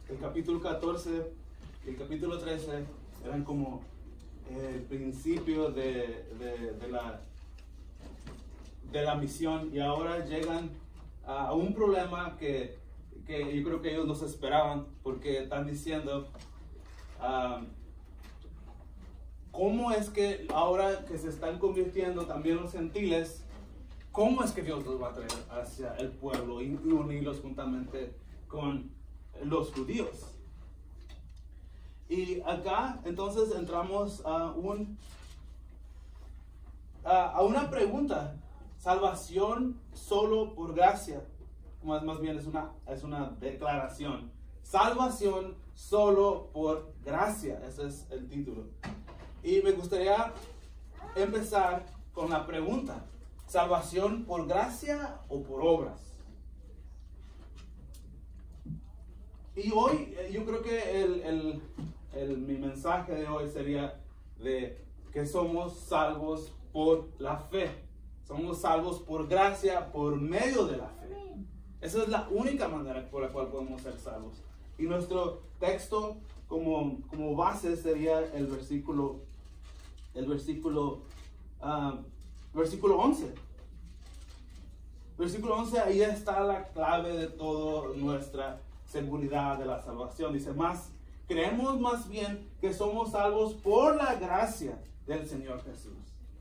el capítulo 14 y el capítulo 13 eran como el principio de la misión, y ahora llegan a un problema que yo creo que ellos no se esperaban, porque están diciendo cómo es que ahora que se están convirtiendo también los gentiles, cómo es que Dios los va a traer hacia el pueblo y unirlos juntamente con los judíos. Y acá entonces entramos a una pregunta: salvación solo por gracia. Más bien es una declaración. Salvación solo por gracia. Ese es el título. Y me gustaría empezar con la pregunta: ¿salvación por gracia o por obras? Y hoy yo creo que mi mensaje de hoy sería de que somos salvos por la fe. Somos salvos por gracia, por medio de la fe. Esa es la única manera por la cual podemos ser salvos. Y nuestro texto como base sería el versículo 11. Versículo 11, ahí está la clave de toda nuestra seguridad de la salvación. Dice: creemos más bien que somos salvos por la gracia del Señor Jesús.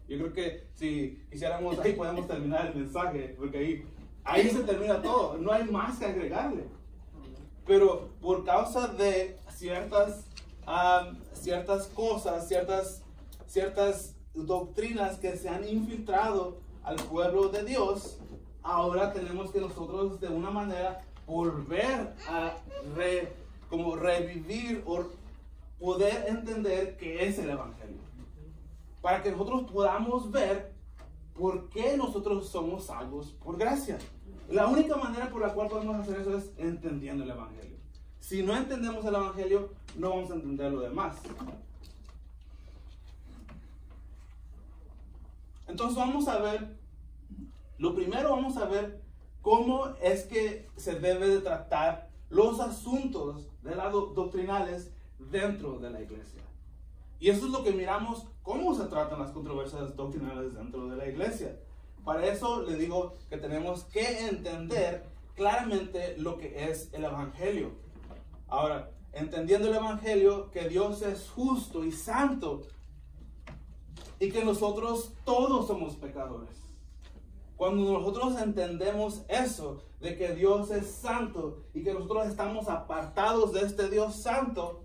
Yo creo que si quisiéramos, ahí podemos terminar el mensaje, porque ahí se termina todo, no hay más que agregarle. Pero por causa de ciertas cosas, ciertas doctrinas que se han infiltrado al pueblo de Dios, ahora tenemos que nosotros de una manera volver a revivir o poder entender qué es el Evangelio, para que nosotros podamos ver por qué nosotros somos salvos por gracia. La única manera por la cual podemos hacer eso es entendiendo el Evangelio. Si no entendemos el Evangelio, no vamos a entender lo demás. Entonces vamos a ver, lo primero vamos a ver cómo es que se debe de tratar los asuntos doctrinales dentro de la iglesia. Y eso es lo que miramos, cómo se tratan las controversias doctrinales dentro de la iglesia. Para eso le digo que tenemos que entender claramente lo que es el Evangelio. Ahora, entendiendo el Evangelio, que Dios es justo y santo y que nosotros todos somos pecadores. Cuando nosotros entendemos eso, de que Dios es santo y que nosotros estamos apartados de este Dios santo,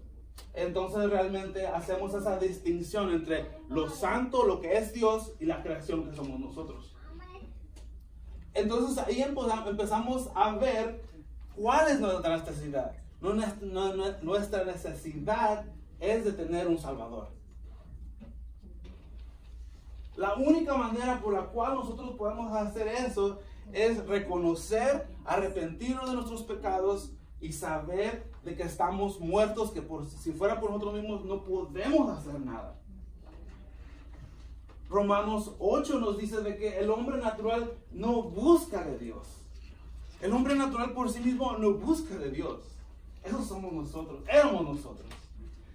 entonces realmente hacemos esa distinción entre lo santo, lo que es Dios, y la creación que somos nosotros. Entonces ahí empezamos a ver cuál es nuestra necesidad. Nuestra necesidad es de tener un Salvador. La única manera por la cual nosotros podemos hacer eso es reconocer, arrepentirnos de nuestros pecados y saber de que estamos muertos, que si fuera por nosotros mismos no podemos hacer nada. Romanos 8 nos dice de que el hombre natural no busca de Dios. El hombre natural por sí mismo no busca de Dios. Esos somos nosotros, éramos nosotros.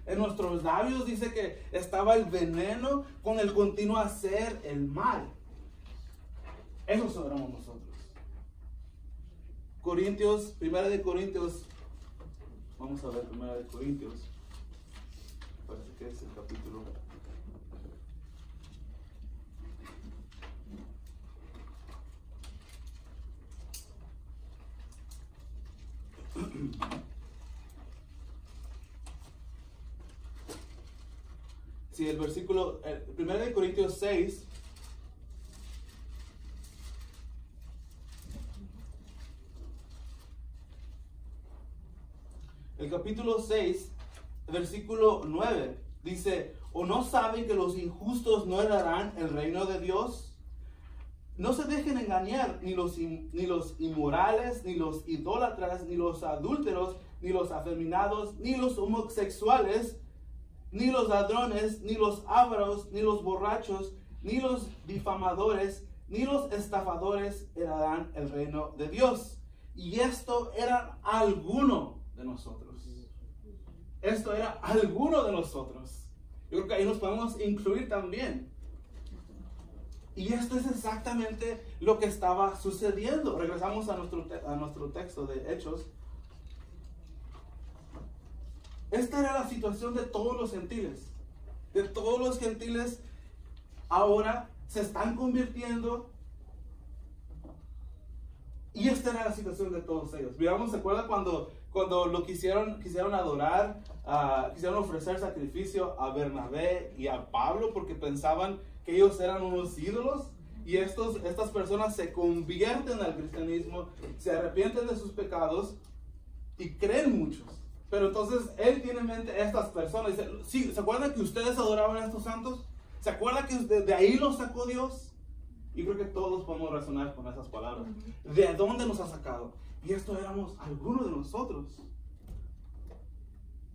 En nuestros labios dice que estaba el veneno con el continuo hacer el mal. Esos éramos nosotros. Primera de Corintios, vamos a ver Primera de Corintios. Parece que es el capítulo. Sí, el versículo, 1 de Corintios 6, el capítulo 6, versículo 9, dice: ¿o no saben que los injustos no heredarán el reino de Dios? No se dejen engañar, ni los inmorales, ni los idólatras, ni los adúlteros, ni los afeminados, ni los homosexuales, ni los ladrones, ni los ávaros, ni los borrachos, ni los difamadores, ni los estafadores heredarán el reino de Dios. Y esto era alguno de nosotros. Esto era alguno de nosotros. Yo creo que ahí nos podemos incluir también. Y esto es exactamente lo que estaba sucediendo. Regresamos a nuestro texto de Hechos. Esta era la situación de todos los gentiles. De todos los gentiles ahora se están convirtiendo. Y esta era la situación de todos ellos. Miramos, ¿se acuerdan cuando lo quisieron adorar, quisieron ofrecer sacrificio a Bernabé y a Pablo porque pensaban que ellos eran unos ídolos? Y estas personas se convierten al cristianismo, se arrepienten de sus pecados y creen muchos. Pero entonces él tiene en mente estas personas. Dice, sí, ¿se acuerdan que ustedes adoraban a estos santos? ¿Se acuerdan que de ahí los sacó Dios? Y creo que todos podemos resonar con esas palabras. ¿De dónde nos ha sacado? Y esto éramos algunos de nosotros.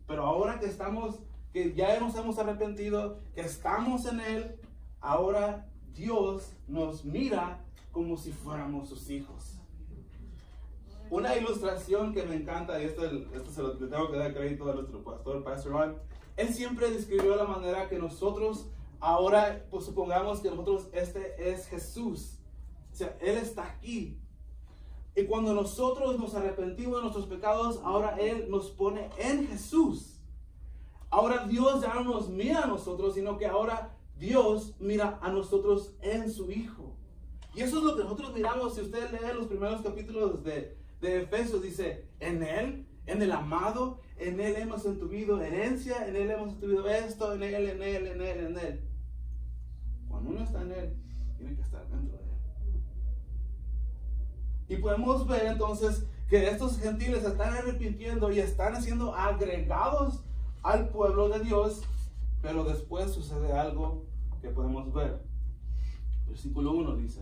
Pero ahora que ya nos hemos arrepentido, que estamos en Él, ahora Dios nos mira como si fuéramos sus hijos. Una ilustración que me encanta, y esto se lo tengo que dar crédito a nuestro Pastor Ron, él siempre describió la manera que nosotros ahora, pues supongamos que nosotros, este es Jesús. O sea, Él está aquí. Y cuando nosotros nos arrepentimos de nuestros pecados, ahora Él nos pone en Jesús. Ahora Dios ya no nos mira a nosotros, sino que ahora Dios mira a nosotros en su Hijo. Y eso es lo que nosotros miramos. Si usted lee los primeros capítulos de Efesios, dice, en Él, en el amado, en Él hemos obtenido herencia, en Él hemos obtenido esto, en Él. Cuando uno está en Él, tiene que estar dentro de Él. Y podemos ver entonces que estos gentiles se están arrepintiendo y están siendo agregados al pueblo de Dios, pero después sucede algo que podemos ver. Versículo 1 dice,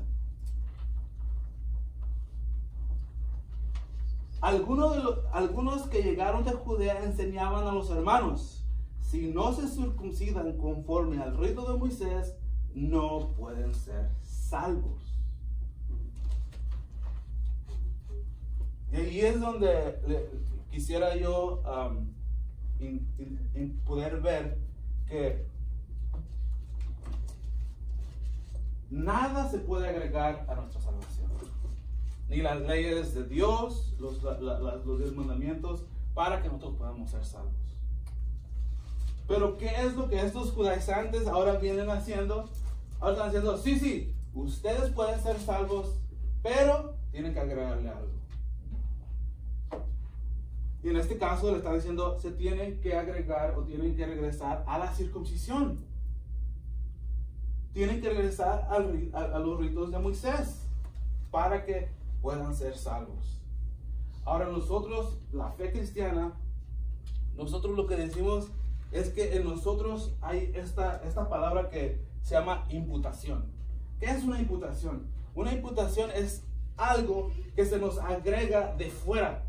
algunos que llegaron de Judea enseñaban a los hermanos, si no se circuncidan conforme al rito de Moisés, no pueden ser salvos. Y ahí es donde quisiera yo poder ver que nada se puede agregar a nuestra salvación. Ni las leyes de Dios, los 10 mandamientos, para que nosotros podamos ser salvos. Pero ¿qué es lo que estos judaizantes ahora vienen haciendo? Ahora están diciendo, sí, ustedes pueden ser salvos, pero tienen que agregarle algo. Y en este caso le están diciendo, se tienen que agregar o tienen que regresar a la circuncisión. Tienen que regresar a los ritos de Moisés para que puedan ser salvos. Ahora nosotros, la fe cristiana, nosotros lo que decimos es que en nosotros hay esta palabra que se llama imputación. ¿Qué es una imputación? Una imputación es algo que se nos agrega de fuera.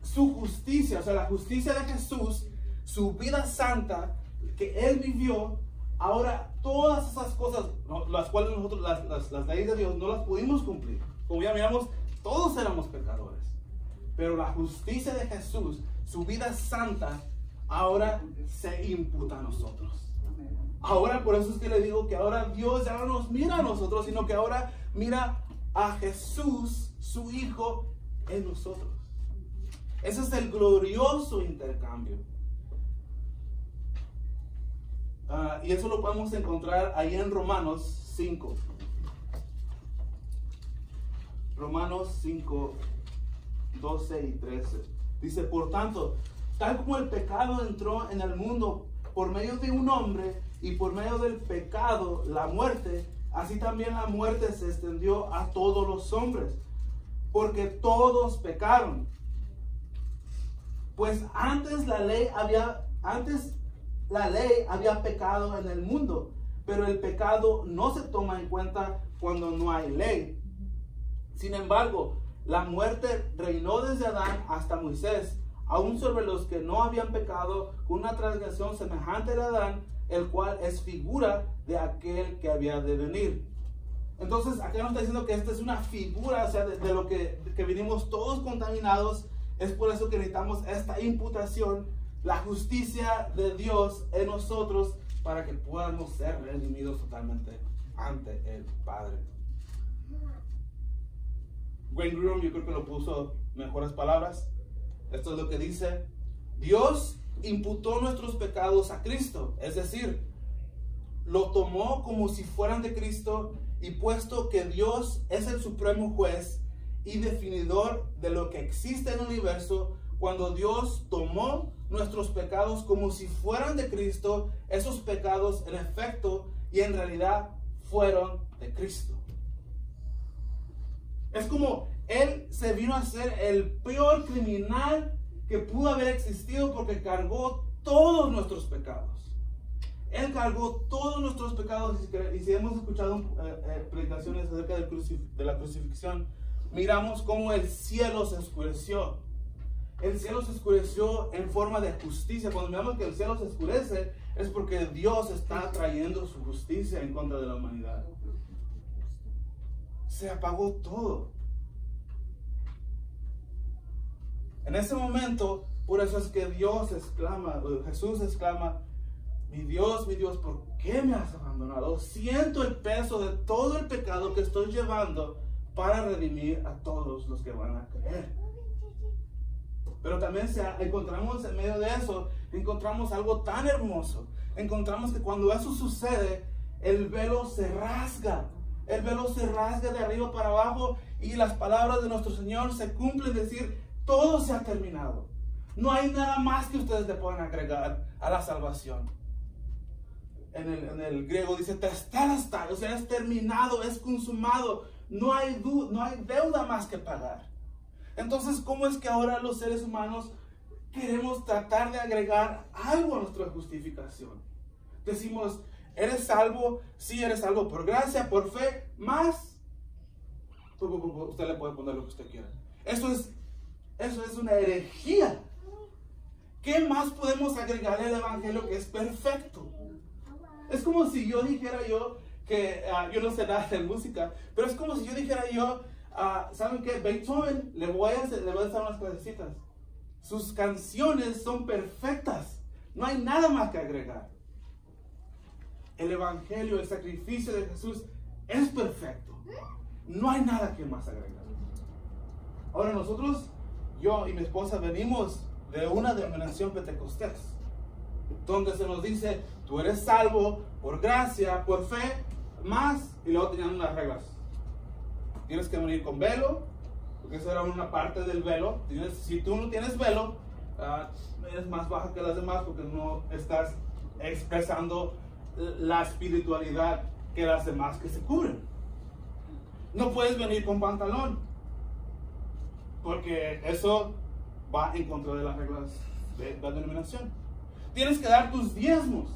Su justicia, o sea, la justicia de Jesús, su vida santa que Él vivió, ahora todas esas cosas, las cuales nosotros, las leyes de Dios, no las pudimos cumplir. Como ya miramos, todos éramos pecadores. Pero la justicia de Jesús, su vida santa, ahora se imputa a nosotros. Ahora, por eso es que le digo que ahora Dios ya no nos mira a nosotros, sino que ahora mira a Jesús, su Hijo, en nosotros. Ese es el glorioso intercambio. Y eso lo podemos encontrar ahí en Romanos 5. Romanos 5, 12 y 13. Dice, por tanto, tal como el pecado entró en el mundo por medio de un hombre, y por medio del pecado la muerte, así también la muerte se extendió a todos los hombres, porque todos pecaron. Pues antes la ley había pecado en el mundo, pero el pecado no se toma en cuenta cuando no hay ley. Sin embargo, la muerte reinó desde Adán hasta Moisés, aún sobre los que no habían pecado, con una transgresión semejante a Adán, el cual es figura de aquel que había de venir. Entonces acá nos está diciendo que esta es una figura, o sea, de lo que vinimos todos contaminados. Es por eso que necesitamos esta imputación, la justicia de Dios en nosotros, para que podamos ser redimidos totalmente ante el Padre. Wayne Grudem, yo creo que lo puso en mejores palabras. Esto es lo que dice: Dios imputó nuestros pecados a Cristo, es decir, lo tomó como si fueran de Cristo, y puesto que Dios es el supremo juez y definidor de lo que existe en el universo, cuando Dios tomó nuestros pecados como si fueran de Cristo, esos pecados en efecto y en realidad fueron de Cristo. Es como Él se vino a ser el peor criminal que pudo haber existido, porque cargó todos nuestros pecados. Él cargó todos nuestros pecados. Y si hemos escuchado predicaciones acerca de la crucifixión, miramos cómo el cielo se oscureció. El cielo se oscureció en forma de justicia. Cuando miramos que el cielo se oscurece, es porque Dios está trayendo su justicia en contra de la humanidad. Se apagó todo. En ese momento, por eso es que Jesús exclama: mi Dios, ¿por qué me has abandonado? Siento el peso de todo el pecado que estoy llevando para redimir a todos los que van a creer. Pero también encontramos en medio de eso, encontramos algo tan hermoso. Encontramos que cuando eso sucede, el velo se rasga. El velo se rasga de arriba para abajo, y las palabras de nuestro Señor se cumplen, decir: todo se ha terminado. No hay nada más que ustedes le puedan agregar a la salvación. En el griego dice tetelestai, o sea, es terminado, es consumado. No hay deuda más que pagar. Entonces, ¿cómo es que ahora los seres humanos queremos tratar de agregar algo a nuestra justificación? Decimos: ¿eres salvo? Sí, eres salvo por gracia, por fe, más. Usted le puede poner lo que usted quiera. Eso es una herejía. ¿Qué más podemos agregarle al evangelio que es perfecto? Es como si yo dijera que yo no sé nada de música, pero es como si yo dijera ¿saben qué? Beethoven, le voy a hacer unas clasecitas. Sus canciones son perfectas. No hay nada más que agregar. El evangelio, el sacrificio de Jesús es perfecto. No hay nada que más agregar. Ahora nosotros, yo y mi esposa, venimos de una denominación pentecostés, donde se nos dice: tú eres salvo por gracia, por fe, más, y luego tenían unas reglas. Tienes que venir con velo, porque eso era una parte del velo. Si tú no tienes velo, eres más baja que las demás, porque no estás expresando la espiritualidad que las demás que se cubren. No puedes venir con pantalón, porque eso va en contra de las reglas de la denominación. Tienes que dar tus diezmos,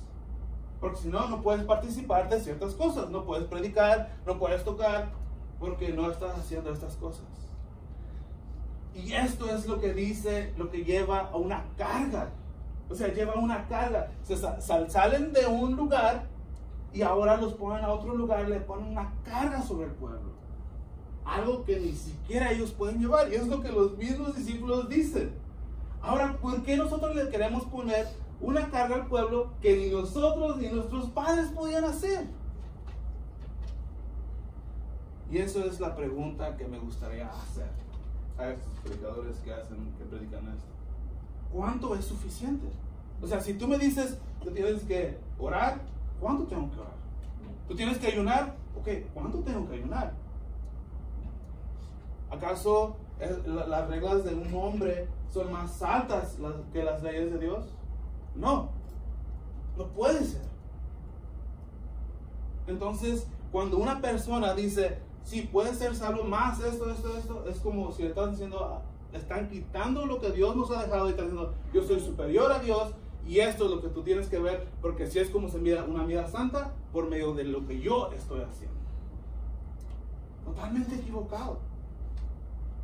porque si no, no puedes participar de ciertas cosas. No puedes predicar, no puedes tocar, porque no estás haciendo estas cosas. Y esto es lo que dice, lo que lleva a una carga. O sea, lleva una carga. Salen de un lugar y ahora los ponen a otro lugar, le ponen una carga sobre el pueblo. Algo que ni siquiera ellos pueden llevar. Y es lo que los mismos discípulos dicen. Ahora, ¿por qué nosotros le queremos poner una carga al pueblo que ni nosotros ni nuestros padres podían hacer? Y eso es la pregunta que me gustaría hacer a estos predicadores que predican esto. ¿Cuánto es suficiente? O sea, si tú me dices que tienes que orar, ¿cuánto tengo que orar? ¿Tú tienes que ayunar? Ok, ¿cuánto tengo que ayunar? ¿Acaso las reglas de un hombre son más altas que las leyes de Dios? No, no puede ser. Entonces, cuando una persona dice: sí, puede ser salvo más esto, es como si le están diciendo, están quitando lo que Dios nos ha dejado y están diciendo: yo soy superior a Dios y esto es lo que tú tienes que ver, porque si es como se mira una vida santa por medio de lo que yo estoy haciendo. Totalmente equivocado.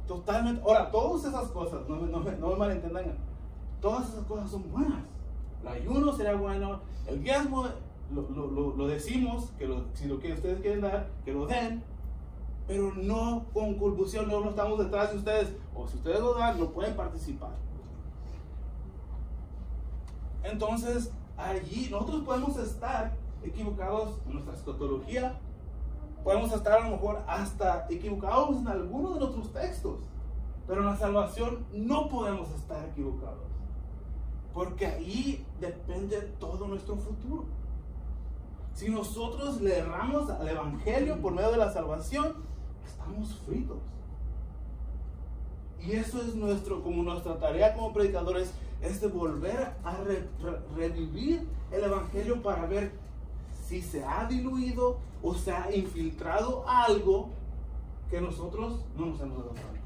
Totalmente. Ahora, todas esas cosas, no me malentendan, todas esas cosas son buenas. El ayuno sería bueno, el diezmo lo decimos, si lo que ustedes quieren dar, que lo den, pero no con compulsión, no estamos detrás de ustedes, o si ustedes lo dan, no pueden participar. Entonces, allí nosotros podemos estar equivocados en nuestra escatología, podemos estar a lo mejor hasta equivocados en algunos de nuestros textos, pero en la salvación no podemos estar equivocados, porque ahí depende todo nuestro futuro. Si nosotros le erramos al Evangelio por medio de la salvación, estamos fritos. Y eso es nuestra tarea como predicadores, es de volver a revivir el Evangelio para ver si se ha diluido o se ha infiltrado algo que nosotros no nos hemos dado cuenta.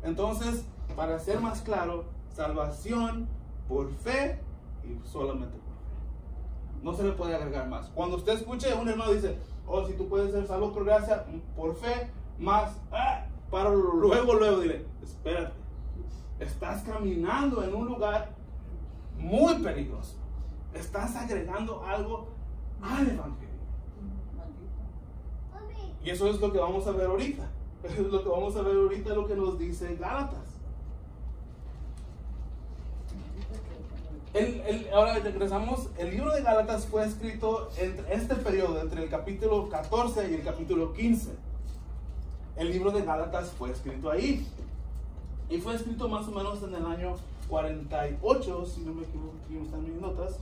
Entonces, para ser más claro, salvación por fe y solamente por fe. No se le puede agregar más. Cuando usted escuche a un hermano dice, oh, si tú puedes ser salvo por gracia, por fe, más, para luego dile, espérate, estás caminando en un lugar muy peligroso. Estás agregando algo al Evangelio. Y eso es lo que vamos a ver ahorita. Eso es lo que vamos a ver ahorita, lo que nos dice Gálatas. Ahora regresamos. El libro de Gálatas fue escrito entre este periodo, entre el capítulo 14 y el capítulo 15. El libro de Gálatas fue escrito ahí. Y fue escrito más o menos en el año 48, si no me equivoco, aquí están mis notas.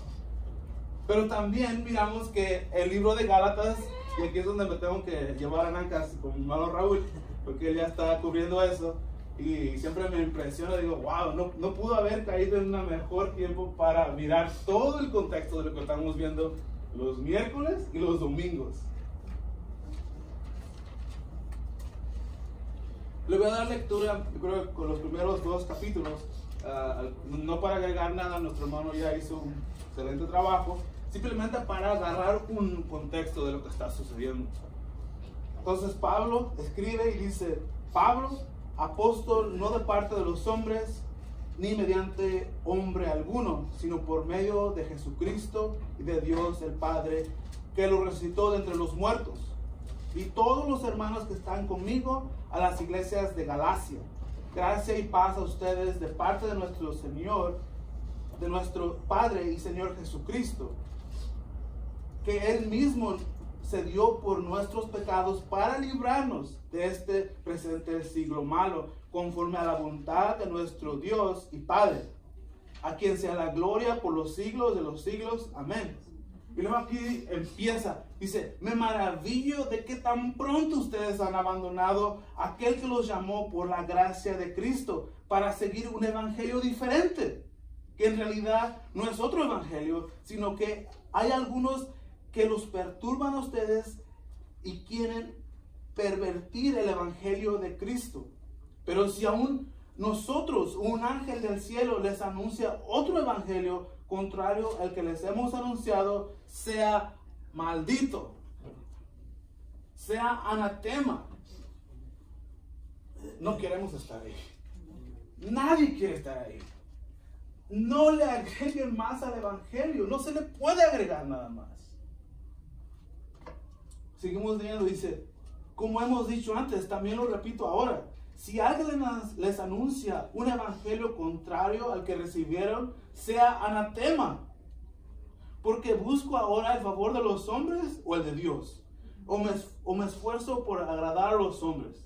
Pero también miramos que el libro de Gálatas, y aquí es donde me tengo que llevar a Nancas con mi hermano Raúl, porque él ya está cubriendo eso, y siempre me impresiona, digo, wow, no pudo haber caído en un mejor tiempo para mirar todo el contexto de lo que estamos viendo los miércoles y los domingos. Le voy a dar lectura, yo creo, con los primeros 2 capítulos, no para agregar nada, nuestro hermano ya hizo un excelente trabajo, simplemente para agarrar un contexto de lo que está sucediendo. Entonces Pablo escribe y dice, Pablo, apóstol no de parte de los hombres, ni mediante hombre alguno, sino por medio de Jesucristo y de Dios el Padre, que lo resucitó de entre los muertos. Y todos los hermanos que están conmigo a las iglesias de Galacia. Gracia y paz a ustedes de parte de nuestro Señor, de nuestro Padre y Señor Jesucristo, que Él mismo se dio por nuestros pecados para librarnos de este presente siglo malo, conforme a la voluntad de nuestro Dios y Padre, a quien sea la gloria por los siglos de los siglos. Amén. Y luego aquí empieza, dice, me maravillo de que tan pronto ustedes han abandonado a aquel que los llamó por la gracia de Cristo para seguir un evangelio diferente, que en realidad no es otro evangelio, sino que hay algunos que los perturban a ustedes y quieren pervertir el evangelio de Cristo. Pero si aún nosotros, un ángel del cielo, les anuncia otro evangelio contrario al que les hemos anunciado, sea maldito, sea anatema. No queremos estar ahí. Nadie quiere estar ahí. No le agreguen más al evangelio. No se le puede agregar nada más. Seguimos leyendo, dice, como hemos dicho antes, también lo repito ahora. Si alguien les anuncia un evangelio contrario al que recibieron, sea anatema. Porque busco ahora el favor de los hombres o el de Dios. O me esfuerzo por agradar a los hombres.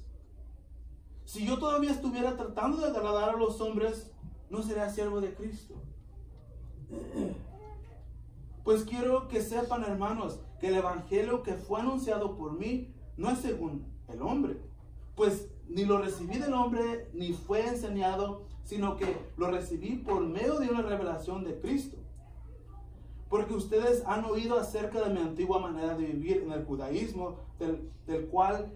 Si yo todavía estuviera tratando de agradar a los hombres, no sería siervo de Cristo. Pues quiero que sepan, hermanos, que el evangelio que fue anunciado por mí no es según el hombre. Pues ni lo recibí del hombre, ni fue enseñado, sino que lo recibí por medio de una revelación de Cristo. Porque ustedes han oído acerca de mi antigua manera de vivir en el judaísmo, del cual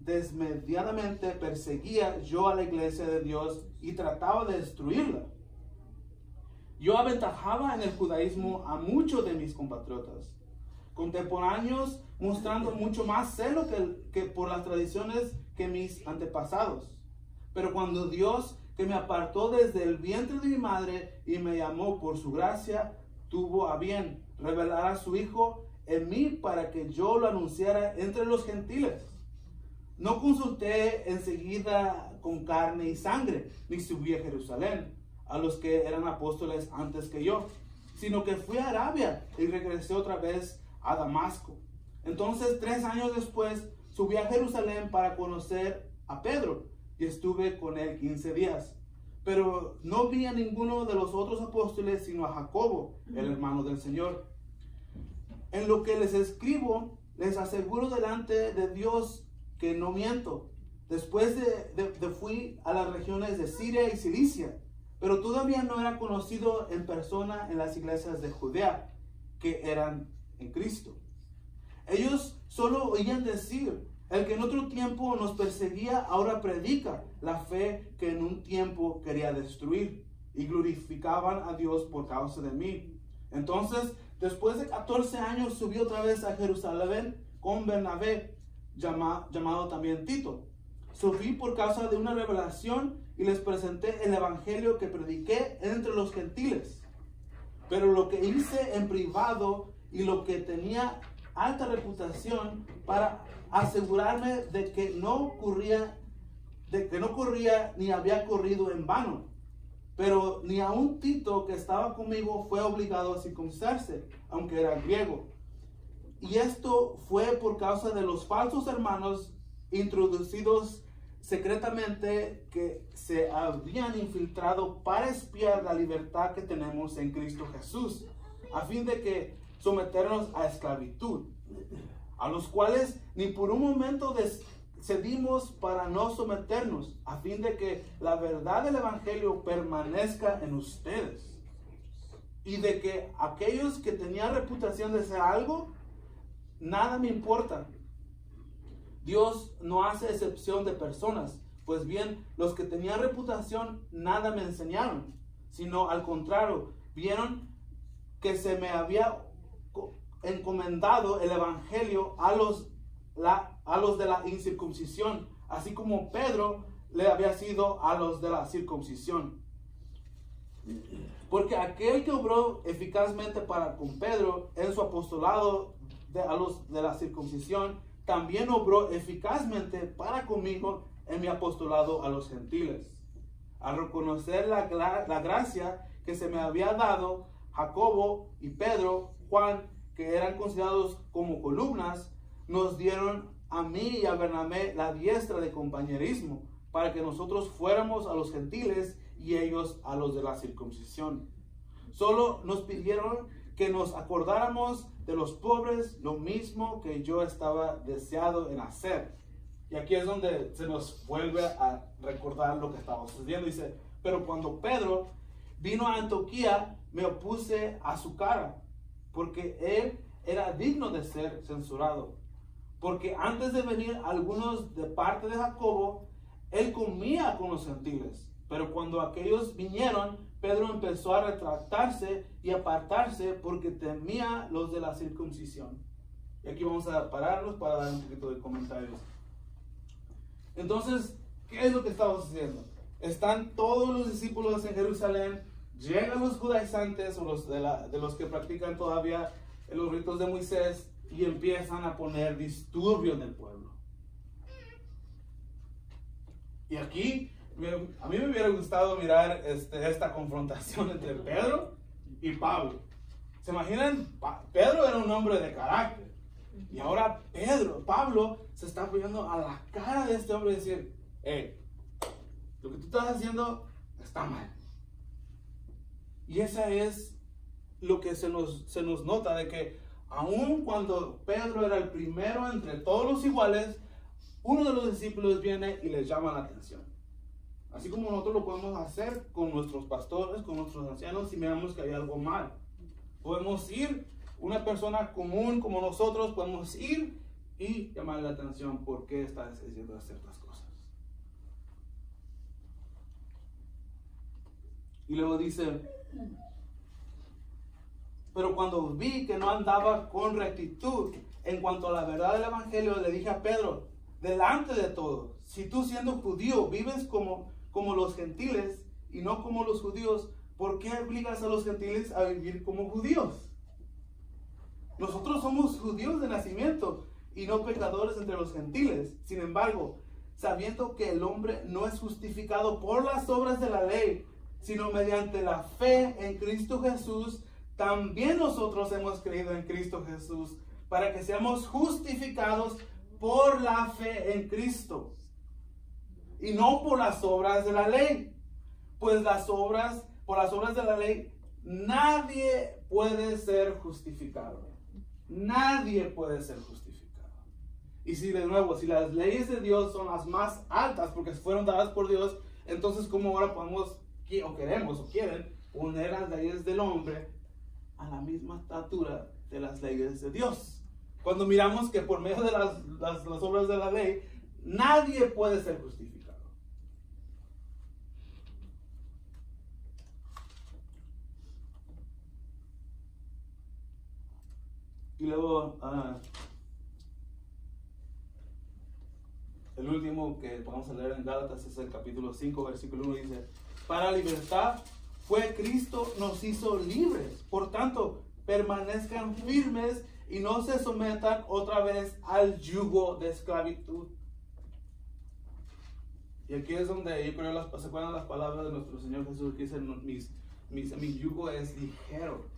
desmedidamente perseguía yo a la iglesia de Dios y trataba de destruirla. Yo aventajaba en el judaísmo a muchos de mis compatriotas, contemporáneos, mostrando mucho más celo que por las tradiciones que mis antepasados. Pero cuando Dios, que me apartó desde el vientre de mi madre y me llamó por su gracia, tuvo a bien revelara a su Hijo en mí para que yo lo anunciara entre los gentiles. No consulté enseguida con carne y sangre, ni subí a Jerusalén a los que eran apóstoles antes que yo, sino que fui a Arabia y regresé otra vez a Damasco. Entonces 3 años después subí a Jerusalén para conocer a Pedro y estuve con él 15 días. Pero no vi a ninguno de los otros apóstoles, sino a Jacobo, el hermano del Señor. En lo que les escribo, les aseguro delante de Dios que no miento. Después fui a las regiones de Siria y Cilicia, pero todavía no era conocido en persona en las iglesias de Judea, que eran en Cristo. Ellos solo oían decir: el que en otro tiempo nos perseguía, ahora predica la fe que en un tiempo quería destruir, y glorificaban a Dios por causa de mí. Entonces, después de 14 años, subí otra vez a Jerusalén con Bernabé, llamado también Tito. Subí por causa de una revelación y les presenté el evangelio que prediqué entre los gentiles. Pero lo que hice en privado y lo que tenía alta reputación, para asegurarme de que no corría ni había corrido en vano. Pero ni aun Tito, que estaba conmigo, fue obligado a circuncidarse, aunque era griego. Y esto fue por causa de los falsos hermanos introducidos secretamente, que se habían infiltrado para espiar la libertad que tenemos en Cristo Jesús, a fin de que someternos a esclavitud, a los cuales ni por un momento cedimos para no someternos, a fin de que la verdad del evangelio permanezca en ustedes, y de que aquellos que tenían reputación de ser algo, nada me importa. Dios no hace excepción de personas. Pues bien, los que tenían reputación nada me enseñaron, sino al contrario, vieron que se me había encomendado el evangelio a los de la incircuncisión, así como Pedro le había sido a los de la circuncisión. Porque aquel que obró eficazmente con Pedro en su apostolado a los de la circuncisión, también obró eficazmente para conmigo en mi apostolado a los gentiles. Al reconocer la gracia que se me había dado, Jacobo y Pedro, Juan, que eran considerados como columnas, nos dieron a mí y a Bernabé la diestra de compañerismo, para que nosotros fuéramos a los gentiles y ellos a los de la circuncisión. Solo nos pidieron que nos acordáramos de los pobres, lo mismo que yo estaba deseado en hacer. Y aquí es donde se nos vuelve a recordar lo que estaba sucediendo. Dice: pero cuando Pedro vino a Antioquía, me opuse a su cara, porque él era digno de ser censurado. Porque antes de venir algunos de parte de Jacobo, él comía con los gentiles. Pero cuando aquellos vinieron, Pedro empezó a retractarse y apartarse, porque temía los de la circuncisión. Y aquí vamos a pararnos para dar un poquito de comentarios. Entonces, ¿qué es lo que estaba sucediendo? Están todos los discípulos en Jerusalén, llegan los judaizantes o los de los que practican todavía los ritos de Moisés, y empiezan a poner disturbio en el pueblo. Y aquí a mí me hubiera gustado mirar esta confrontación entre Pedro y Pablo. ¿Se imaginan? Pedro era un hombre de carácter, y ahora Pablo se está poniendo a la cara de este hombre y decir: hey, lo que tú estás haciendo está mal. Y esa es lo que se nos nota, de que aun cuando Pedro era el primero entre todos los iguales, uno de los discípulos viene y les llama la atención. Así como nosotros lo podemos hacer con nuestros pastores, con nuestros ancianos, si miramos que hay algo mal. Podemos ir, una persona común como nosotros, podemos ir y llamarle la atención por qué está diciendo ciertas cosas. Y luego dice: pero cuando vi que no andaba con rectitud en cuanto a la verdad del evangelio, le dije a Pedro, delante de todos: si tú, siendo judío, vives como los gentiles y no como los judíos, ¿por qué obligas a los gentiles a vivir como judíos? Nosotros somos judíos de nacimiento y no pecadores entre los gentiles. Sin embargo, sabiendo que el hombre no es justificado por las obras de la ley, sino mediante la fe en Cristo Jesús, también nosotros hemos creído en Cristo Jesús para que seamos justificados por la fe en Cristo y no por las obras de la ley. Pues por las obras de la ley, nadie puede ser justificado. Nadie puede ser justificado. Y si de nuevo, si las leyes de Dios son las más altas porque fueron dadas por Dios, entonces ¿cómo ahora podemos, o queremos, o quieren, poner las leyes del hombre a la misma estatura de las leyes de Dios? Cuando miramos que por medio de las obras de la ley, nadie puede ser justificado. Y luego, el último que vamos a leer en Gálatas es el capítulo 5, versículo 1, dice: para libertad fue Cristo, nos hizo libres. Por tanto, permanezcan firmes y no se sometan otra vez al yugo de esclavitud. Y aquí es donde yo creo se acuerdan las palabras de nuestro Señor Jesús que dicen: mi yugo es ligero.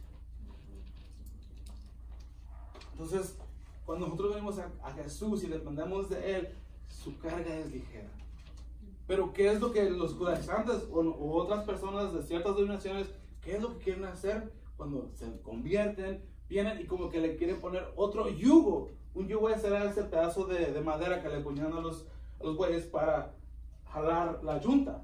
Entonces, cuando nosotros venimos a Jesús y dependemos de Él, su carga es ligera. Pero ¿qué es lo que los judaizantes o otras personas de ciertas denominaciones, qué es lo que quieren hacer cuando se convierten? Vienen y como que le quieren poner otro yugo. Un yugo será ese pedazo de madera que le ponían a los bueyes para jalar la yunta.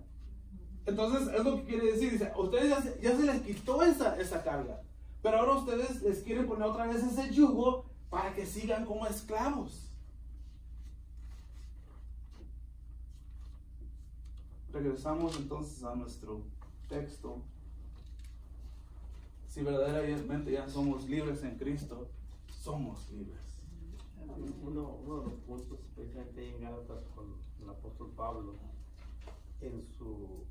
Entonces es lo que quiere decir. Dice, a ustedes ya se les quitó esa carga. Pero ahora ustedes les quieren poner otra vez ese yugo para que sigan como esclavos. Regresamos entonces a nuestro texto. Si verdaderamente ya somos libres en Cristo, somos libres. Uno de los puntos, especialmente en Gálatas con el apóstol Pablo, en su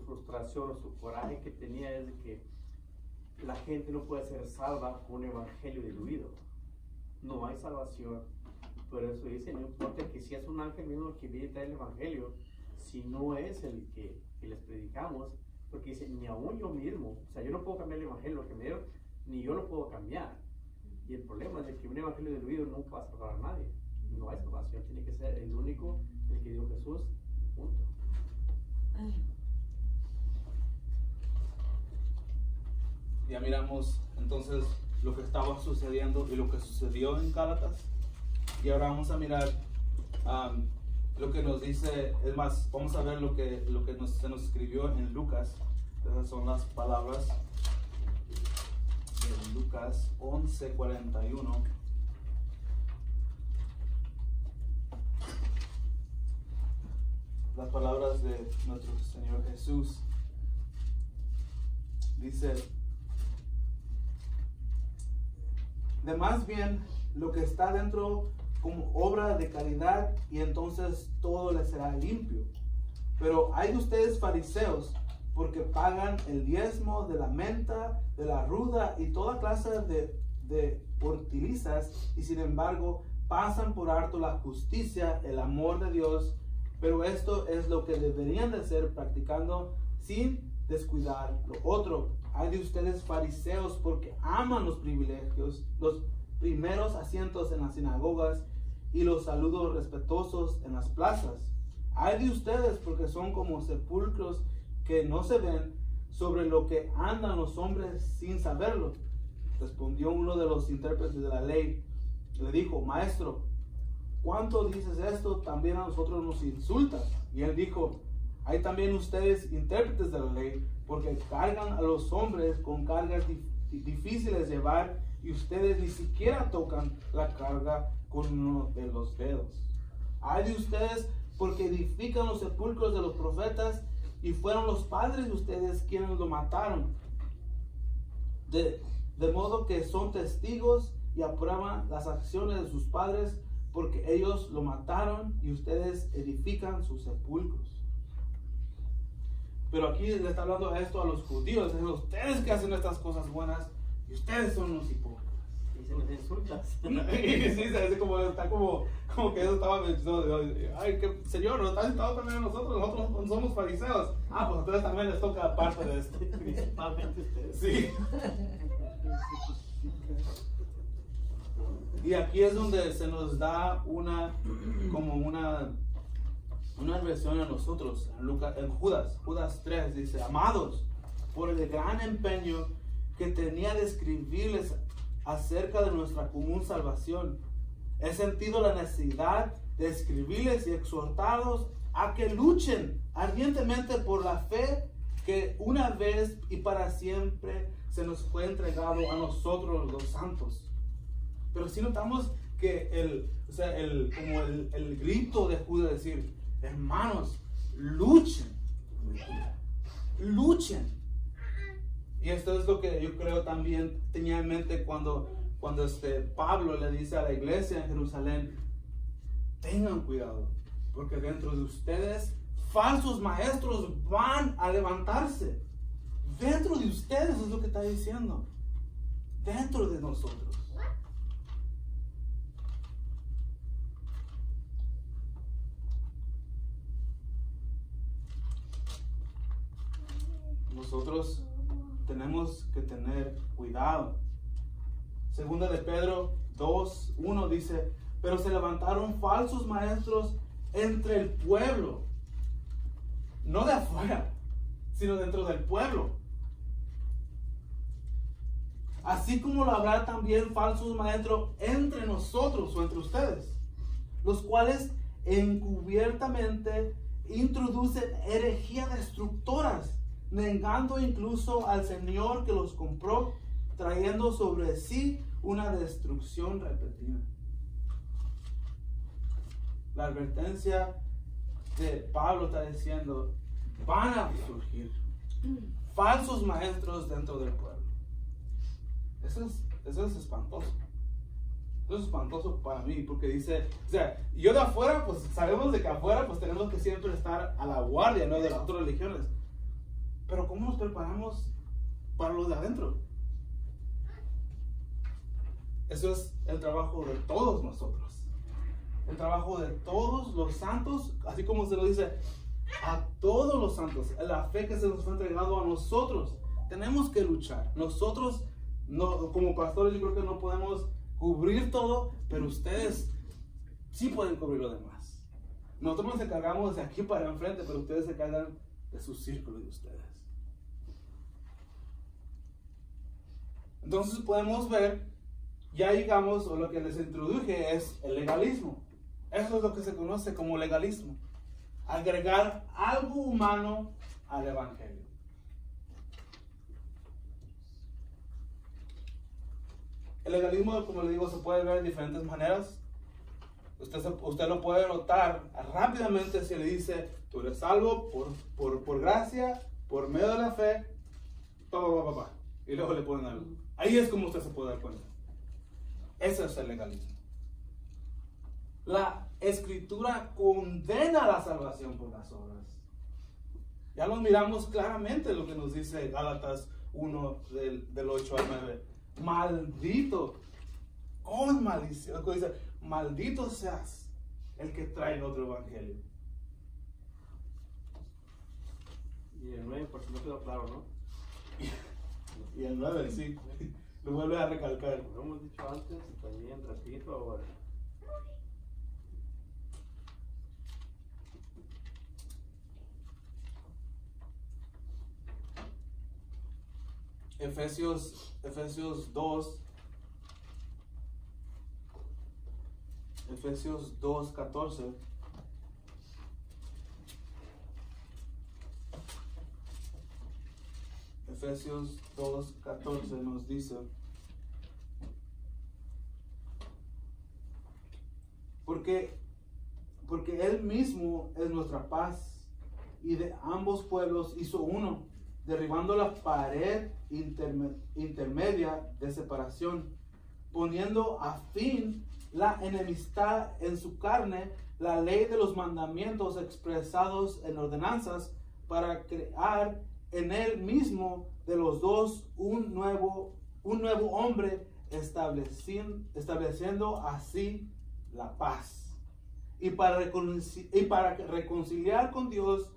frustración o su coraje que tenía, es de que la gente no puede ser salva con un evangelio diluido. No hay salvación. Por eso dice, no importa que si es un ángel mismo que viene a traer el evangelio, si no es el que les predicamos, porque dice, ni aún yo mismo, o sea, yo no puedo cambiar el evangelio, lo que me dieron, ni yo lo puedo cambiar. Y el problema es de que un evangelio diluido nunca va a salvar a nadie. No hay salvación, tiene que ser el único, el que dio Jesús, punto. Ya miramos entonces lo que estaba sucediendo y lo que sucedió en Gálatas. Y ahora vamos a mirar lo que nos dice, es más, vamos a ver lo que se nos escribió en Lucas. Esas son las palabras de Lucas 11:41. Las palabras de nuestro Señor Jesús. Dice: de más bien lo que está dentro como obra de caridad, y entonces todo le será limpio. Pero hay de ustedes fariseos, porque pagan el diezmo de la menta, de la ruda y toda clase de hortalizas, y sin embargo pasan por alto la justicia, el amor de Dios. Pero esto es lo que deberían de hacer, practicando sin descuidar lo otro. Hay de ustedes fariseos, porque aman los privilegios, los primeros asientos en las sinagogas y los saludos respetuosos en las plazas. Hay de ustedes, porque son como sepulcros que no se ven, sobre lo que andan los hombres sin saberlo. Respondió uno de los intérpretes de la ley, le dijo: maestro, ¿cuánto dices esto? También a nosotros nos insultas. Y él dijo: hay también ustedes intérpretes de la ley, porque cargan a los hombres con cargas difíciles de llevar, y ustedes ni siquiera tocan la carga con uno de los dedos. Hay de ustedes, porque edifican los sepulcros de los profetas, y fueron los padres de ustedes quienes lo mataron. De modo que son testigos y aprueban las acciones de sus padres, porque ellos lo mataron y ustedes edifican sus sepulcros. Pero aquí le está hablando esto a los judíos: es ustedes que hacen estas cosas buenas y ustedes son los hipócritas. si nos insultas. Sí, es como, está como que eso estaba pensando, ay, que Señor, nos está sentado también a nosotros no somos fariseos. Ah, pues a ustedes también les toca parte de esto. Principalmente ustedes. Sí. Y aquí es donde se nos da una versión a nosotros. En Judas 3 dice: amados, por el gran empeño que tenía de escribirles acerca de nuestra común salvación, he sentido la necesidad de escribirles y exhortarlos a que luchen ardientemente por la fe que una vez y para siempre se nos fue entregado a nosotros los santos. Pero si notamos que el grito de Judas es decir: hermanos, luchen. Y esto es lo que yo creo también tenía en mente cuando Pablo le dice a la iglesia en Jerusalén: tengan cuidado, porque dentro de ustedes falsos maestros van a levantarse. Dentro de ustedes es lo que está diciendo. Dentro de nosotros. Nosotros tenemos que tener cuidado. Segunda de Pedro 2:1 dice: pero se levantaron falsos maestros entre el pueblo, no de afuera, sino dentro del pueblo. Así como lo habrá también falsos maestros entre nosotros o entre ustedes, los cuales encubiertamente introducen herejías destructoras, negando incluso al Señor que los compró, trayendo sobre sí una destrucción repentina. La advertencia de Pablo está diciendo: van a surgir falsos maestros dentro del pueblo. Eso es espantoso. Eso es espantoso para mí, porque dice, o sea, yo de afuera, pues sabemos de que afuera pues tenemos que siempre estar a la guardia, ¿no?, de las otras religiones. Pero ¿cómo nos preparamos para los de adentro? Eso es el trabajo de todos nosotros. El trabajo de todos los santos, así como se lo dice a todos los santos. La fe que se nos fue entregado a nosotros. Tenemos que luchar. Nosotros, no, como pastores, yo creo que no podemos cubrir todo, pero ustedes sí pueden cubrir lo demás. Nosotros nos encargamos de aquí para enfrente, pero ustedes se encargan de su círculo y de ustedes. Entonces podemos ver, ya digamos, o lo que les introduje es el legalismo. Eso es lo que se conoce como legalismo. Agregar algo humano al evangelio. El legalismo, como le digo, se puede ver de diferentes maneras. Usted lo puede notar rápidamente si le dice: tú eres salvo por gracia, por medio de la fe, y luego le ponen algo. Ahí es como usted se puede dar cuenta. Ese es el legalismo. La Escritura condena la salvación por las obras. Ya lo miramos claramente lo que nos dice Gálatas 1 del 8 al 9. Maldito, con maldición, dice: maldito seas el que trae el otro evangelio. Y el 9, por si no quedó claro, ¿no? Y el 9, sí, lo vuelve a recalcar. Lo hemos dicho antes y también repito ahora. Efesios 2. Efesios 2:14. Efesios 2:14 nos dice: porque Él mismo es nuestra paz, y de ambos pueblos hizo uno, derribando la pared intermedia de separación, poniendo a fin la enemistad en su carne, la ley de los mandamientos expresados en ordenanzas, para crear en él mismo de los dos un nuevo hombre, estableciendo así la paz. Y para reconciliar con Dios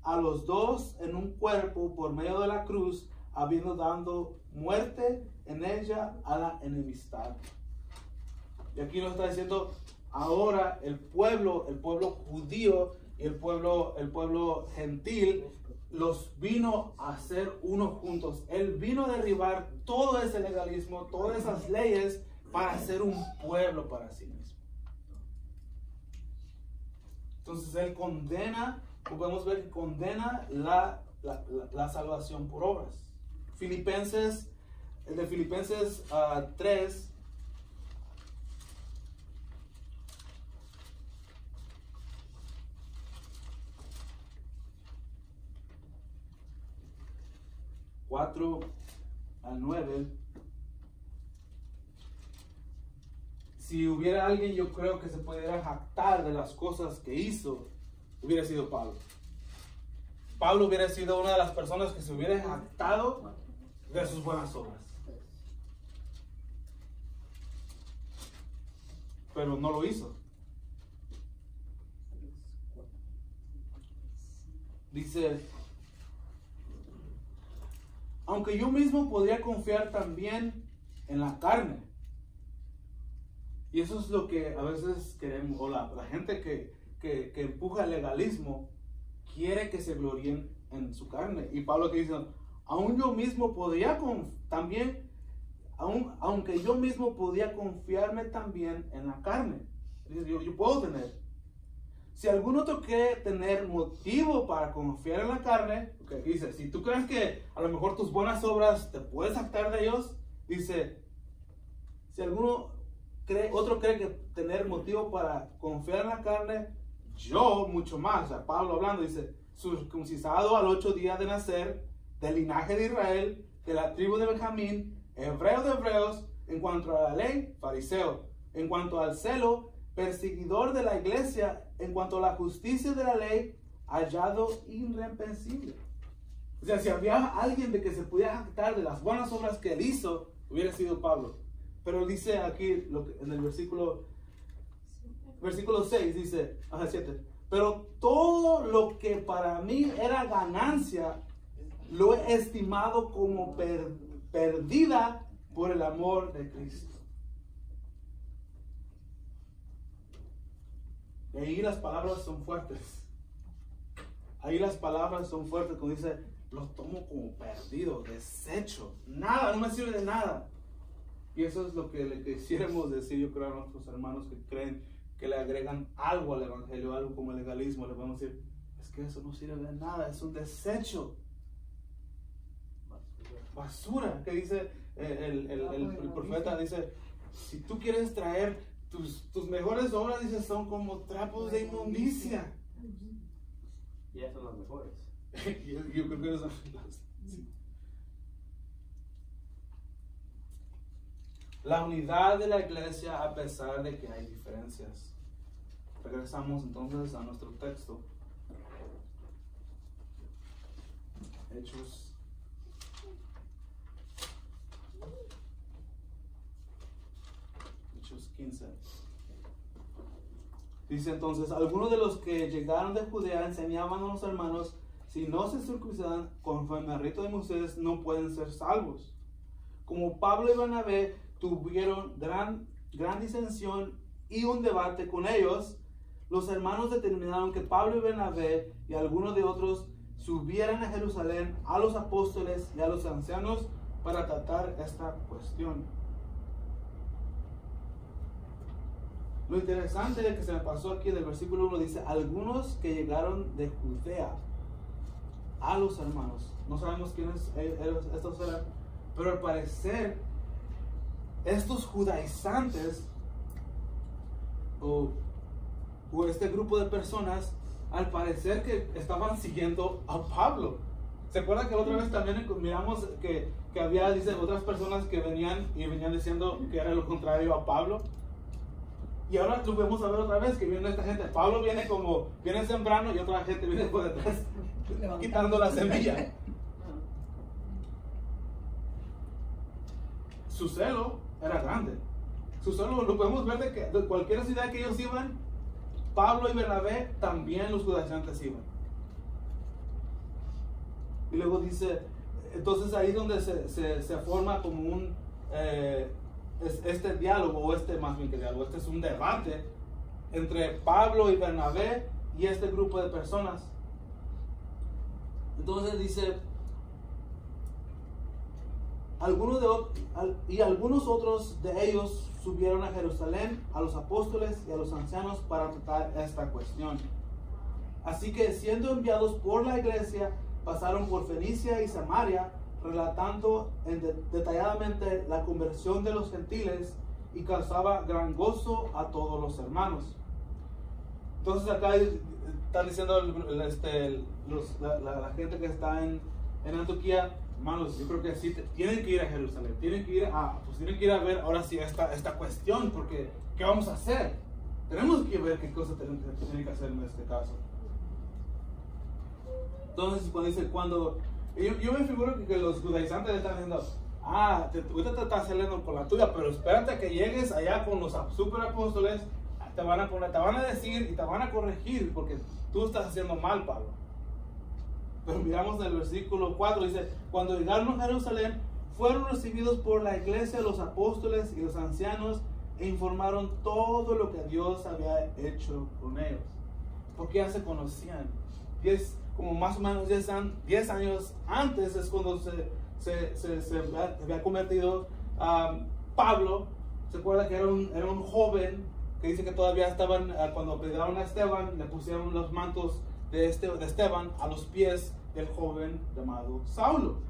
a los dos en un cuerpo por medio de la cruz, habiendo dado muerte en ella a la enemistad. Y aquí nos está diciendo, ahora el pueblo judío y el pueblo gentil los vino a hacer uno juntos. Él vino a derribar todo ese legalismo, todas esas leyes, para hacer un pueblo para sí mismo. Entonces él condena, podemos ver que condena la salvación por obras. Filipenses 3, al 9. Si hubiera alguien, yo creo que se pudiera jactar de las cosas que hizo, hubiera sido Pablo. Pablo hubiera sido una de las personas que se hubiera jactado de sus buenas obras. Pero no lo hizo. Dice, aunque yo mismo podría confiar también en la carne. Y eso es lo que a veces queremos, o la gente que empuja el legalismo, quiere que se gloríen en su carne. Y Pablo que dice, aún yo mismo podría también, aunque yo mismo podía confiarme también en la carne. Dice, yo puedo tener. Si algún otro quiere tener motivo para confiar en la carne, okay, dice, si tú crees que a lo mejor tus buenas obras te puedes jactar de ellos, dice, si otro cree que tener motivo para confiar en la carne, yo mucho más. O sea, Pablo hablando, dice, circuncisado al 8 días de nacer, del linaje de Israel, de la tribu de Benjamín, hebreo de hebreos, en cuanto a la ley, fariseo, en cuanto al celo, perseguidor de la iglesia, en cuanto a la justicia de la ley, hallado irreprensible. O sea, si había alguien de que se pudiera jactar de las buenas obras que él hizo, hubiera sido Pablo. Pero dice aquí, en el versículo 6, dice, 7, pero todo lo que para mí era ganancia, lo he estimado como perdida por el amor de Cristo. Y ahí las palabras son fuertes. Ahí las palabras son fuertes, como dice, lo tomo como perdido, desecho. Nada, no me sirve de nada. Y eso es lo que le quisiéramos decir, yo creo, a nuestros hermanos que creen que le agregan algo al evangelio, algo como el legalismo. Le podemos decir, es que eso no sirve de nada, es un desecho. Basura. Que dice el profeta, dice, si tú quieres traer tus mejores obras, dice, son como trapos de inmundicia. Y esas son las mejores. Yo creo que son las... Sí. La unidad de la iglesia a pesar de que hay diferencias. Regresamos entonces a nuestro texto. Hechos 15. Dice entonces, algunos de los que llegaron de Judea enseñaban a los hermanos, si no se circuncidan conforme al rito de Moisés, no pueden ser salvos. Como Pablo y Bernabé tuvieron gran disensión y un debate con ellos, los hermanos determinaron que Pablo y Bernabé y algunos de otros subieran a Jerusalén a los apóstoles y a los ancianos para tratar esta cuestión. Lo interesante de que se me pasó aquí del versículo 1 dice, algunos que llegaron de Judea a los hermanos. No sabemos quiénes estos eran, pero al parecer estos judaizantes o este grupo de personas, al parecer que estaban siguiendo a Pablo. ¿Se acuerdan que la otra vez también miramos que había, dice, otras personas que venían diciendo que era lo contrario a Pablo? Y ahora lo vamos a ver otra vez que viene esta gente. Pablo viene sembrando y otra gente viene por detrás quitando la semilla. Su celo era grande. Solo lo podemos ver de cualquier ciudad que ellos iban, Pablo y Bernabé, también los judaizantes iban. Y luego dice, entonces ahí es donde se forma como un, este diálogo, o más bien que diálogo, este es un debate entre Pablo y Bernabé y este grupo de personas. Entonces dice, algunos otros de ellos subieron a Jerusalén a los apóstoles y a los ancianos para tratar esta cuestión. Así que, siendo enviados por la iglesia, pasaron por Fenicia y Samaria, relatando detalladamente la conversión de los gentiles, y causaba gran gozo a todos los hermanos. Entonces acá están diciendo la gente que está en Antioquía, hermanos, yo creo que sí, tienen que ir a Jerusalén, tienen que ir a ver ahora sí esta cuestión, porque ¿qué vamos a hacer? Tenemos que ver qué cosa tienen que hacer en este caso. Entonces, cuando yo me figuro que los judaizantes están diciendo, ahorita te estás saliendo con la tuya, pero espérate que llegues allá con los superapóstoles, te van a decir y te van a corregir, porque tú estás haciendo mal, Pablo. Pero miramos en el versículo 4, dice, cuando llegaron a Jerusalén, fueron recibidos por la iglesia los apóstoles y los ancianos, e informaron todo lo que Dios había hecho con ellos. Porque ya se conocían. Como más o menos 10 años antes es cuando se había convertido Pablo. Se acuerda que era un joven, que dice que todavía estaban, cuando apedrearon a Esteban, le pusieron los mantos de Esteban a los pies del joven llamado Saulo.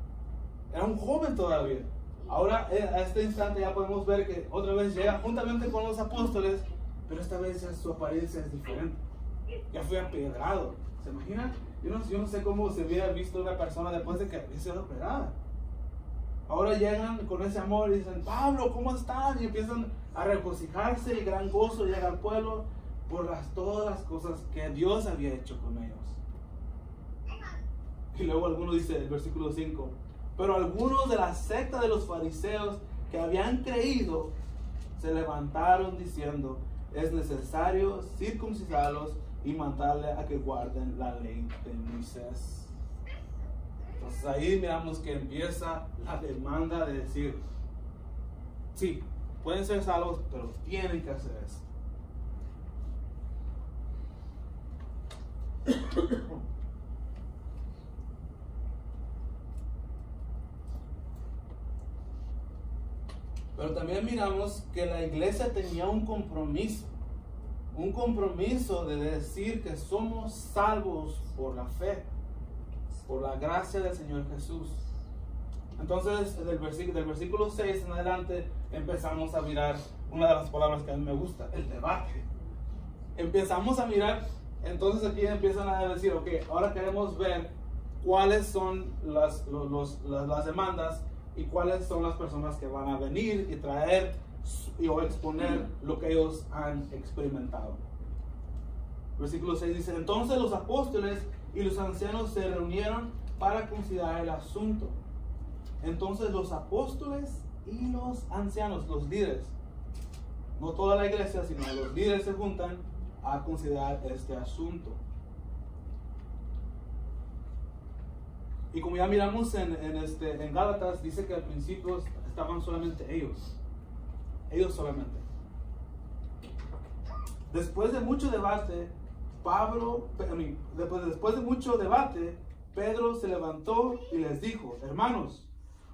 Era un joven todavía. Ahora, a este instante ya podemos ver que otra vez llega juntamente con los apóstoles, pero esta vez ya su apariencia es diferente. Ya fue apedreado. ¿Se imaginan? Yo no sé cómo se hubiera visto una persona después de que había sido apedreada. Ahora llegan con ese amor y dicen, Pablo, ¿cómo estás? Y empiezan a regocijarse, y gran gozo llega al pueblo por todas las cosas que Dios había hecho con ellos. Y luego algunos dice, el versículo 5, pero algunos de la secta de los fariseos que habían creído se levantaron diciendo, es necesario circuncidarlos y mandarle a que guarden la ley de Moisés. Entonces ahí miramos que empieza la demanda de decir, sí, pueden ser salvos, pero tienen que hacer eso. Pero también miramos que la iglesia tenía un compromiso de decir que somos salvos por la fe, por la gracia del Señor Jesús. Entonces, del versículo 6 en adelante, empezamos a mirar una de las palabras que a mí me gusta, el debate. Empezamos a mirar, entonces aquí empiezan a decir, ok, ahora queremos ver cuáles son las demandas y cuáles son las personas que van a venir y traer o exponer lo que ellos han experimentado. Versículo 6 dice, entonces los apóstoles y los ancianos se reunieron para considerar el asunto. Entonces los apóstoles y los ancianos, los líderes, no toda la iglesia, sino los líderes se juntan a considerar este asunto. Y como ya miramos en Gálatas, dice que al principio estaban solamente ellos solamente. Después de mucho debate, Pedro se levantó y les dijo, hermanos,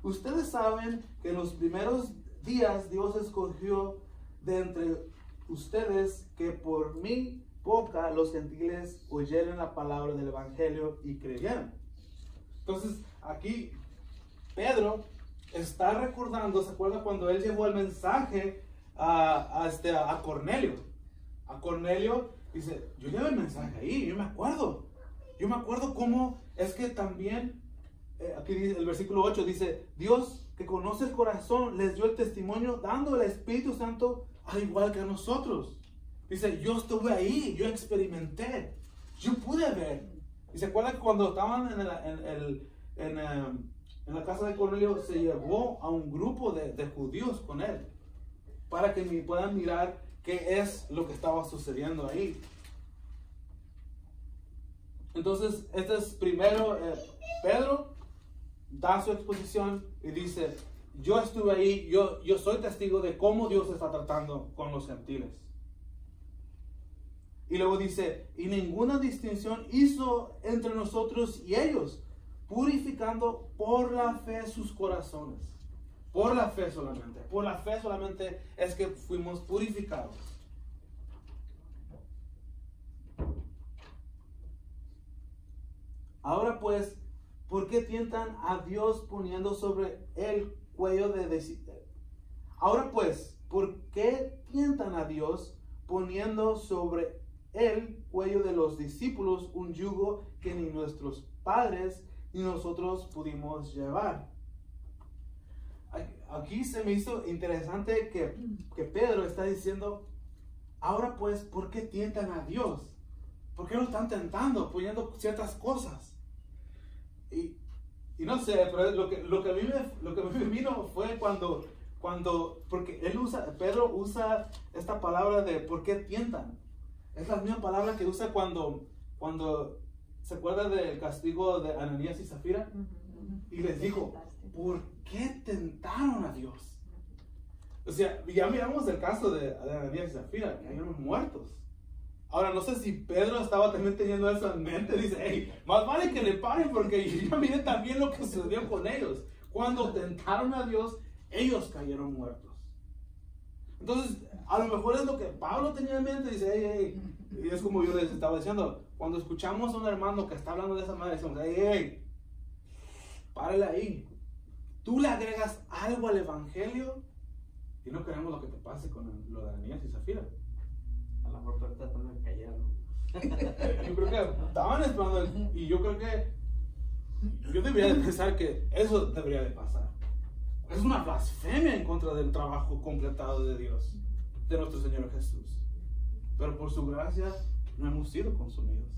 ustedes saben que en los primeros días Dios escogió de entre ustedes que por mi boca los gentiles oyeran la palabra del evangelio y creyeran. Entonces aquí Pedro está recordando, ¿se acuerda cuando él llevó el mensaje a Cornelio? A Cornelio dice, yo llevé el mensaje ahí, yo me acuerdo cómo es que también, aquí dice, el versículo 8 dice, Dios que conoce el corazón les dio el testimonio dando el Espíritu Santo al igual que a nosotros. Dice, yo estuve ahí, yo experimenté, yo pude ver. Y se acuerda que cuando estaban en la casa de Cornelio, se llevó a un grupo de judíos con él. para que puedan mirar qué es lo que estaba sucediendo ahí. Entonces, este es primero, Pedro da su exposición y dice, yo estuve ahí, yo soy testigo de cómo Dios está tratando con los gentiles. Y luego dice, y ninguna distinción hizo entre nosotros y ellos, purificando por la fe sus corazones. Por la fe solamente es que fuimos purificados. Ahora pues, ¿por qué tientan a Dios poniendo sobre el cuello Ahora pues, ¿por qué tientan a Dios poniendo sobre el cuello de los discípulos un yugo que ni nuestros padres ni nosotros pudimos llevar? Aquí se me hizo interesante que Pedro está diciendo, ahora pues, ¿por qué tientan a Dios? ¿Por qué lo están tentando, poniendo ciertas cosas? Y no sé, pero lo que a mí me vino fue cuando porque Pedro usa esta palabra de ¿por qué tientan? Es la misma palabra que usa cuando se acuerda del castigo de Ananías y Zafira, y les dijo, ¿por qué tentaron a Dios? O sea, ya miramos el caso de Ananías y Zafira, que cayeron muertos. Ahora, no sé si Pedro estaba también teniendo eso en mente. Dice, hey, más vale que le paren porque ya miren también lo que sucedió con ellos. Cuando tentaron a Dios, ellos cayeron muertos. Entonces, a lo mejor es lo que Pablo tenía en mente. Dice, hey, y es como yo les estaba diciendo, cuando escuchamos a un hermano que está hablando de esa manera, decimos, hey, párale ahí. Tú le agregas algo al evangelio y no queremos lo que te pase con lo de Ananías y Zafira. A lo mejor tratando de callarlo. Yo creo que estaban esperando, y yo creo que yo debería de pensar que eso debería de pasar. Es una blasfemia en contra del trabajo completado de Dios, de nuestro Señor Jesús. Pero por su gracia no hemos sido consumidos.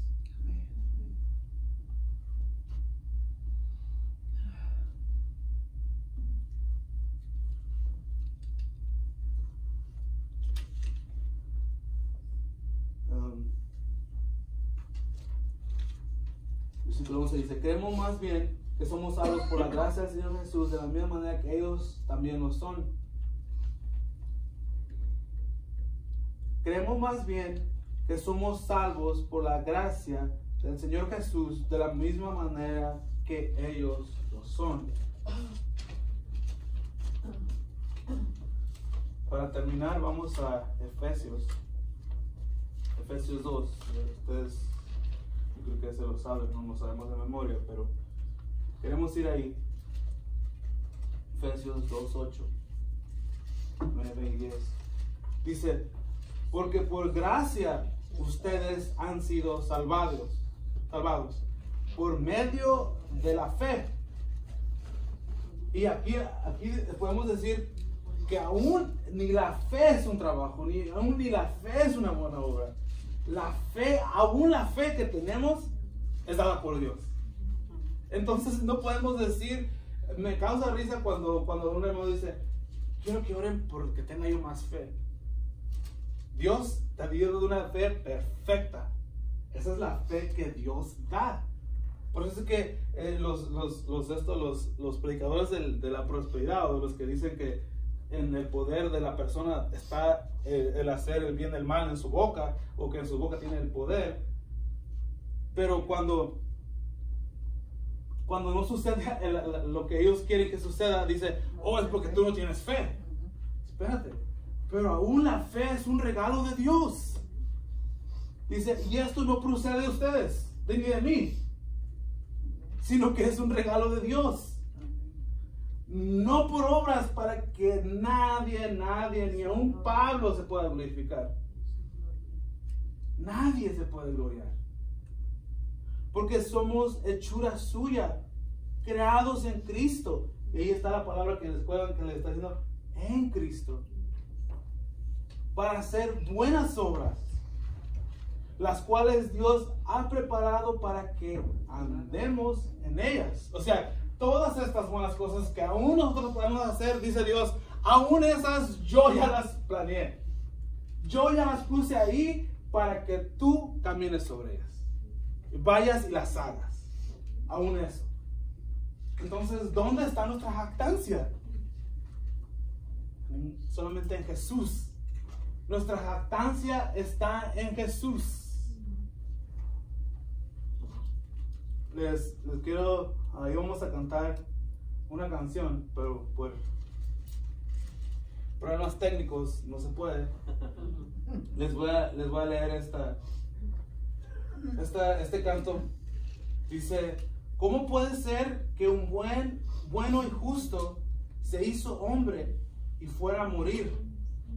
Versículo 11 dice, creemos más bien que somos salvos por la gracia del Señor Jesús de la misma manera que ellos también lo son. Creemos más bien que somos salvos por la gracia del Señor Jesús de la misma manera que ellos lo son. Para terminar, vamos a Efesios 2. Ustedes, yo creo que se lo saben, no lo sabemos de memoria, pero queremos ir ahí. Efesios 2, 8, 9 y 10. Dice, porque por gracia ustedes han sido salvados por medio de la fe. Y aquí podemos decir que aún ni la fe es un trabajo, aún ni la fe es una buena obra. La fe, aún la fe que tenemos, es dada por Dios. Entonces no podemos decir, me causa risa cuando un hermano dice, quiero que oren porque tenga yo más fe. Dios te dio de una fe perfecta. Esa es la fe que Dios da. Por eso es que los predicadores de la prosperidad, o los que dicen que en el poder de la persona está el hacer el bien y el mal en su boca, o que en su boca tiene el poder, pero cuando no sucede lo que ellos quieren que suceda, dice, oh, es porque tú no tienes fe. Espérate, pero aún la fe es un regalo de Dios. Dice, y esto no procede de ustedes, ni de mí, sino que es un regalo de Dios. No por obras para que nadie, ni aun Pablo se pueda glorificar. Nadie se puede gloriar. Porque somos hechura suya, creados en Cristo. Y ahí está la palabra que les está diciendo, en Cristo. Para hacer buenas obras, las cuales Dios ha preparado para que andemos en ellas. O sea, todas estas buenas cosas que aún nosotros podemos hacer, dice Dios, Aún esas yo ya las planeé. Yo ya las puse ahí para que tú camines sobre ellas. Y vayas y las hagas. Aún eso. Entonces, ¿dónde está nuestra jactancia? Solamente en Jesús. Nuestra jactancia está en Jesús. Les quiero, ahí vamos a cantar una canción, pero por problemas técnicos no se puede. Les voy a leer este canto. Dice: ¿cómo puede ser que un bueno y justo se hizo hombre y fuera a morir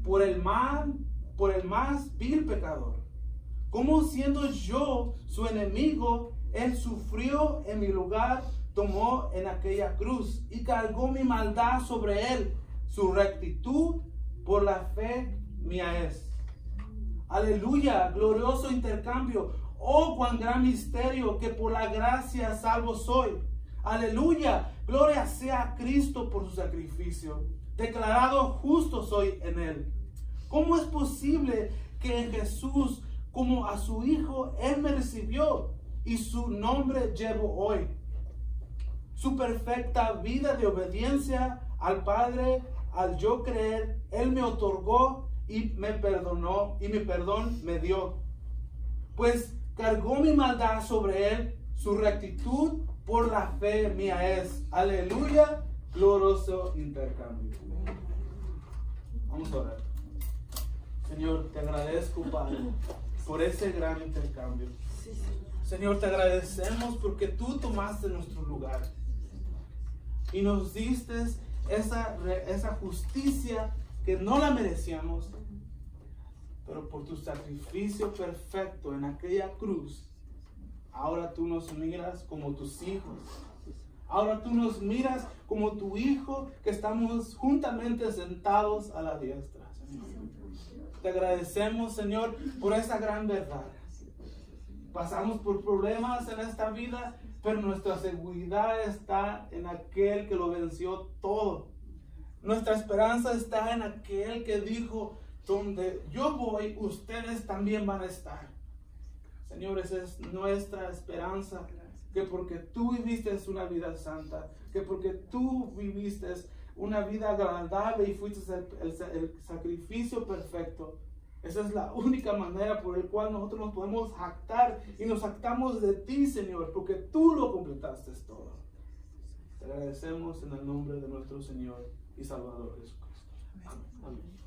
por el más vil pecador? ¿Cómo, siendo yo su enemigo, él sufrió en mi lugar, tomó en aquella cruz y cargó mi maldad sobre él? Su rectitud por la fe mía es. Aleluya, glorioso intercambio. Oh, cuán gran misterio, que por la gracia salvo soy. Aleluya, gloria sea a Cristo por su sacrificio. Declarado justo soy en él. ¿Cómo es posible que en Jesús, como a su Hijo, él me recibió y su nombre llevo hoy? Su perfecta vida de obediencia al Padre, al yo creer, él me otorgó y me perdonó, y mi perdón me dio. Pues cargó mi maldad sobre él, su rectitud por la fe mía es. Aleluya, glorioso intercambio. Vamos a orar. Señor, te agradezco, Padre, por ese gran intercambio. Señor, te agradecemos porque tú tomaste nuestro lugar y nos diste esa justicia que no la merecíamos, pero por tu sacrificio perfecto en aquella cruz, ahora tú nos miras como tus hijos. Ahora tú nos miras como tu Hijo, que estamos juntamente sentados a la diestra, Señor. Te agradecemos, Señor, por esa gran verdad. Pasamos por problemas en esta vida, pero nuestra seguridad está en aquel que lo venció todo. Nuestra esperanza está en aquel que dijo: donde yo voy, ustedes también van a estar. Señor, esa es nuestra esperanza, que porque tú viviste una vida santa, que porque tú viviste una vida agradable y fuiste el sacrificio perfecto, esa es la única manera por la cual nosotros nos podemos jactar, y nos jactamos de ti, Señor, porque tú lo completaste todo. Te agradecemos en el nombre de nuestro Señor y Salvador Jesucristo. Amén.